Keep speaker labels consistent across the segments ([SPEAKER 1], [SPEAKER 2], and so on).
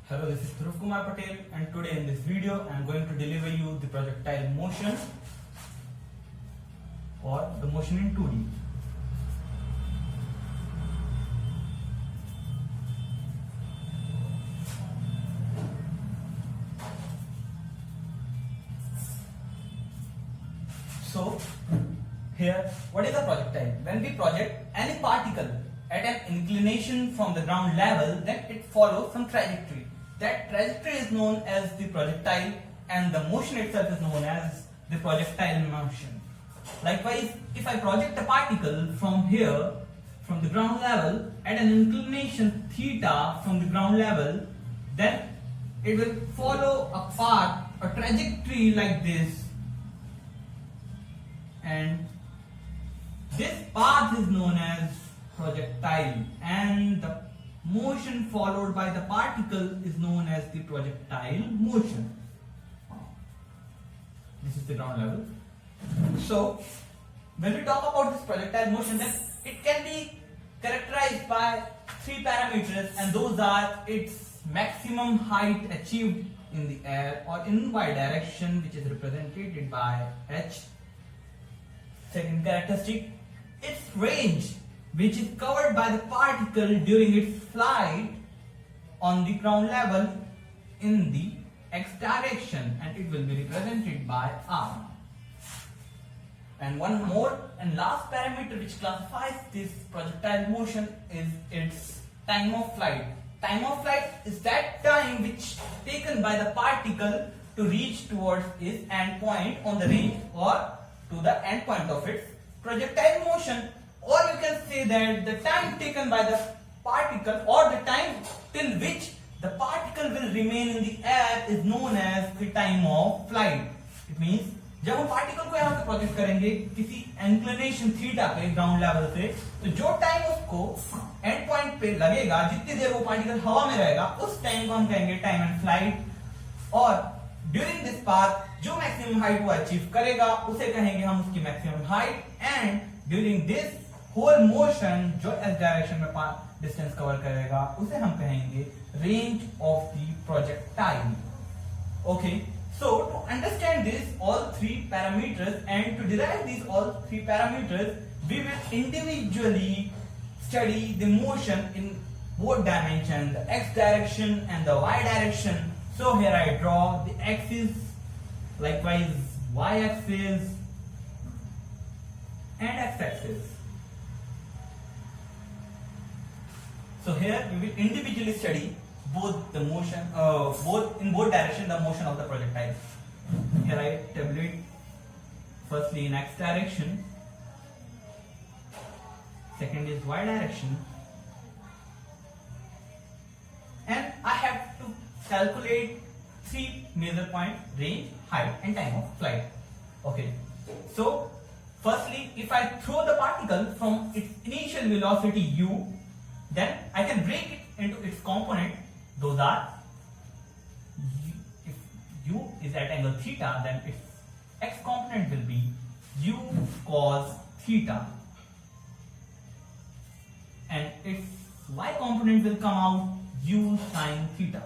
[SPEAKER 1] Hello, this is Patel, and today in this video I am going to deliver you the projectile motion or the motion in 2D. So here, what is a projectile? When we project any particle at an inclination from the ground level, then it follows some trajectory. That trajectory is known as the projectile, and the motion itself is known as the projectile motion. Likewise, if I project a particle from here, from the ground level, at an inclination theta from the ground level, then it will follow a path, a trajectory like this, and this path is known as projectile, and the motion followed by the particle is known as the projectile motion. This is the ground level. So when we talk about this projectile motion, then it can be characterized by three parameters, and those are its maximum height achieved in the air or in y direction, which is represented by h. Second characteristic, its range, which is covered by the particle during its flight on the ground level in the x direction, and it will be represented by r. And one more and last parameter which classifies this projectile motion is its time of flight. Time of flight is that time which taken by the particle to reach towards its end point on the range or to the end point of its projectile motion. Or you can say that the time taken by the particle or the time till which the particle will remain in the air is known as the time of flight. It means जब हम particle को यहाँ पे project करेंगे किसी inclination theta पे ground level से, तो जो टाइम उसको एंड पॉइंट पे लगेगा, जितनी देर वो पार्टिकल हवा में रहेगा, उस टाइम को हम कहेंगे टाइम एंड फ्लाइट. और ड्यूरिंग दिस पाथ जो मैक्सिमम हाइट वो अचीव करेगा उसे कहेंगे हम उसकी maximum height. And during this whole motion जो एस डायरेक्शन में डिस्टेंस कवर करेगा उसे हम कहेंगे range of the projectile. Okay, so to understand this all three parameters and to derive these all three parameters, we will individually study the motion in both dimensions, the x direction and the y direction. So here I draw the axis, likewise y axis and x axis. So here we will individually study both the motion, in both direction the motion of the projectile. Here I tabulate firstly in x direction, second is y direction, and I have to calculate three major points: range, height and time of flight. Okay, so firstly if I throw the particle from its initial velocity u, then I can break it into its component. Those are, if u is at angle theta, then its x component will be u cos theta, and its y component will come out u sin theta.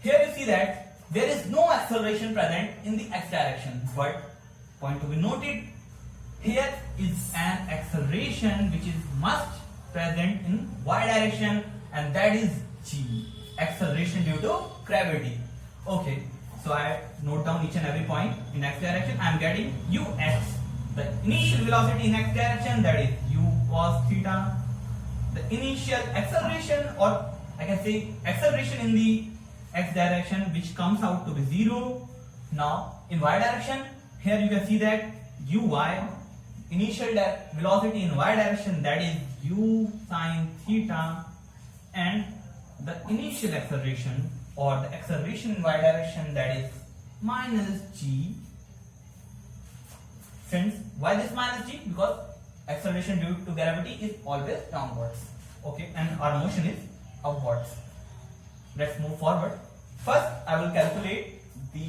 [SPEAKER 1] Here you see that there is no acceleration present in the x direction, but point to be noted, here is an acceleration which is must present in y direction, and that is g, acceleration due to gravity. Okay, so I note down each and every point. In x direction I am getting ux, the initial velocity in x direction, that is u cos theta. The initial acceleration, or I can say acceleration in the x direction, which comes out to be 0. Now in y direction, here you can see that uy, initial velocity in y direction, that is u sin theta, and the initial acceleration or the acceleration in y direction, that is minus g. Since why this minus g? Because acceleration due to gravity is always downwards. Okay, and our motion is upwards. Let's move forward. First I will calculate the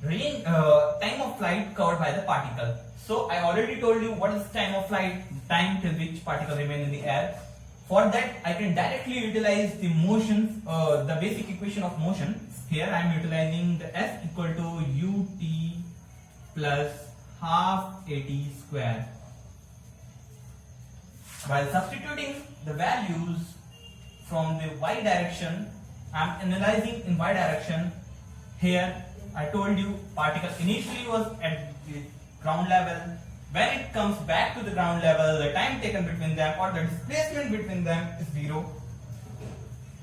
[SPEAKER 1] range, time of flight covered by the particle. So I already told you what is time of flight, time till which particle remain in the air. For that, I can directly utilize the motion, the basic equation of motion. Here I am utilizing the S equal to ut plus half at square. While substituting the values from the y direction, I am analyzing in y direction. Here I told you particle initially was at the ground level. When it comes back to the ground level, the time taken between them or the displacement between them is 0.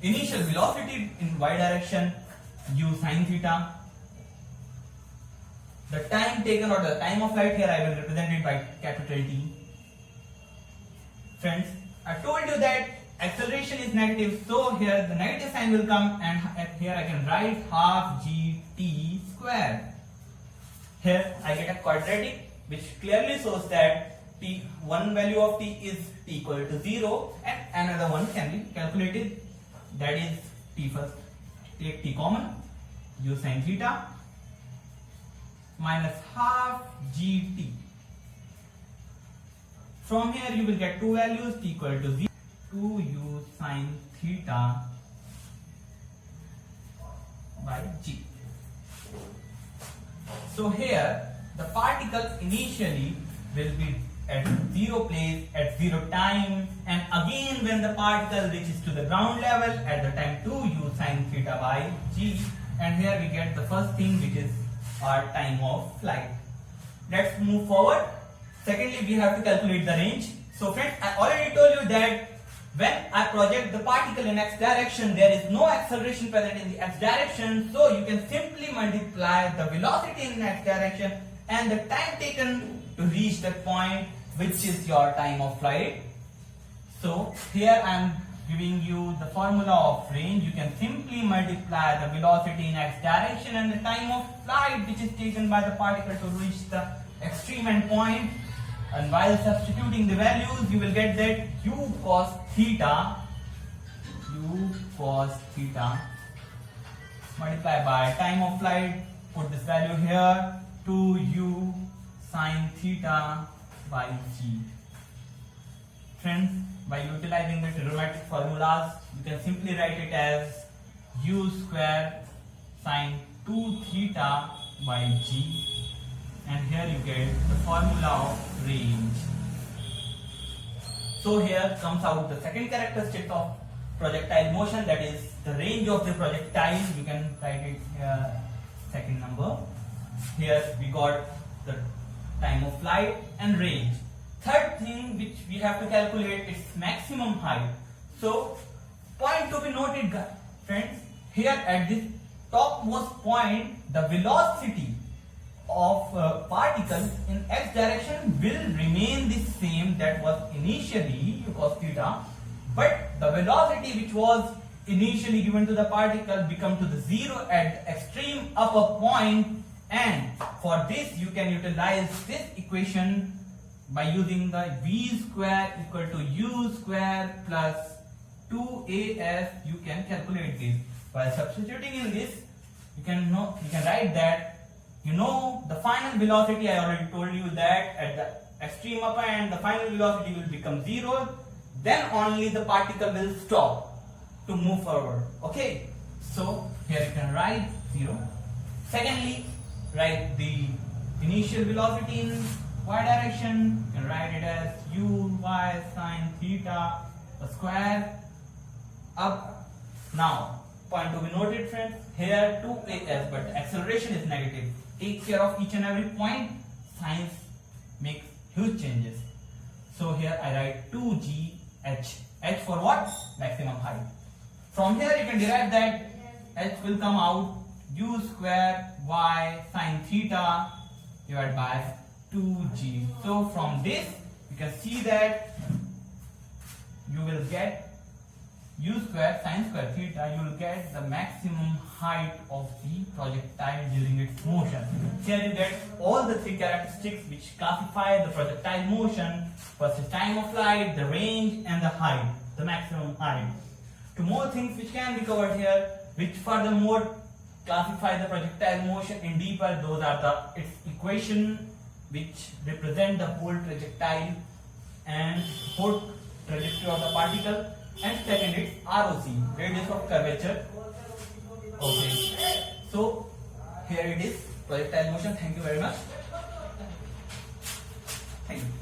[SPEAKER 1] Initial velocity in y direction, u sine theta. The time taken or the time of flight, here I will represent it by capital T. Friends, I told you that acceleration is negative, so here the negative sign will come, and here I can write half gt square. Here I get a quadratic which clearly shows that t, one value of t is t equal to 0 and another one can be calculated, that is t first. Take t common, u sin theta minus half gt. From here you will get two values, t equal to 0, 2u sin theta by g. So here the particle initially will be at 0 place at 0 time, and again when the particle reaches to the ground level at the time 2u sin theta by g, and here we get the first thing, which is our time of flight. Let's move forward. Secondly, we have to calculate the range. So friends, I already told you that when I project the particle in x direction, there is no acceleration present in the x direction, so you can simply multiply the velocity in x direction and the time taken to reach that point, which is your time of flight. So here I am giving you the formula of range. You can simply multiply the velocity in x direction and the time of flight which is taken by the particle to reach the extreme end point, and while substituting the values you will get that u cos theta multiplied by time of flight, put this value here, 2u sin theta by g. Friends, by utilizing the trigonometric formulas, you can simply write it as u square sin 2 theta by g, and here you get the formula of range. So here comes out the second characteristic of projectile motion, that is the range of the projectile. You can write it here, second number. Here we got the time of flight and range. Third thing which we have to calculate is maximum height. So point to be noted, friends, here at this topmost point the velocity of particle in x direction will remain the same that was initially u cos theta, but the velocity which was initially given to the particle become to the 0 at the extreme upper point, and for this you can utilize this equation by using the v square equal to u square plus 2af. You can calculate this. While substituting in this, you can write that the final velocity. I already told you that at the extreme upper end the final velocity will become 0, then only the particle will stop to move forward. Okay, so here you can write 0. Secondly, write the initial velocity in y direction. You can write it as u y sin theta square up. Now point to be noted, friends, here 2as, but acceleration is negative. Take care of each and every point. Science makes huge changes. So here I write 2gh. H for what? Maximum height. From here you can derive that h will come out u square y sin theta divided by 2g. So from this you can see that you will get u square sin square theta, you will get the maximum height of the projectile during its motion. Here you get all the three characteristics which classify the projectile motion. First is time of flight, the range, and the height, the maximum height. Two more things which can be covered here, which furthermore classify the projectile motion in deeper. Those are its equation which represent the whole projectile and trajectory of the particle, and second is ROC, radius of curvature. Okay, so here it is, projectile motion. Thank you very much. Thank you.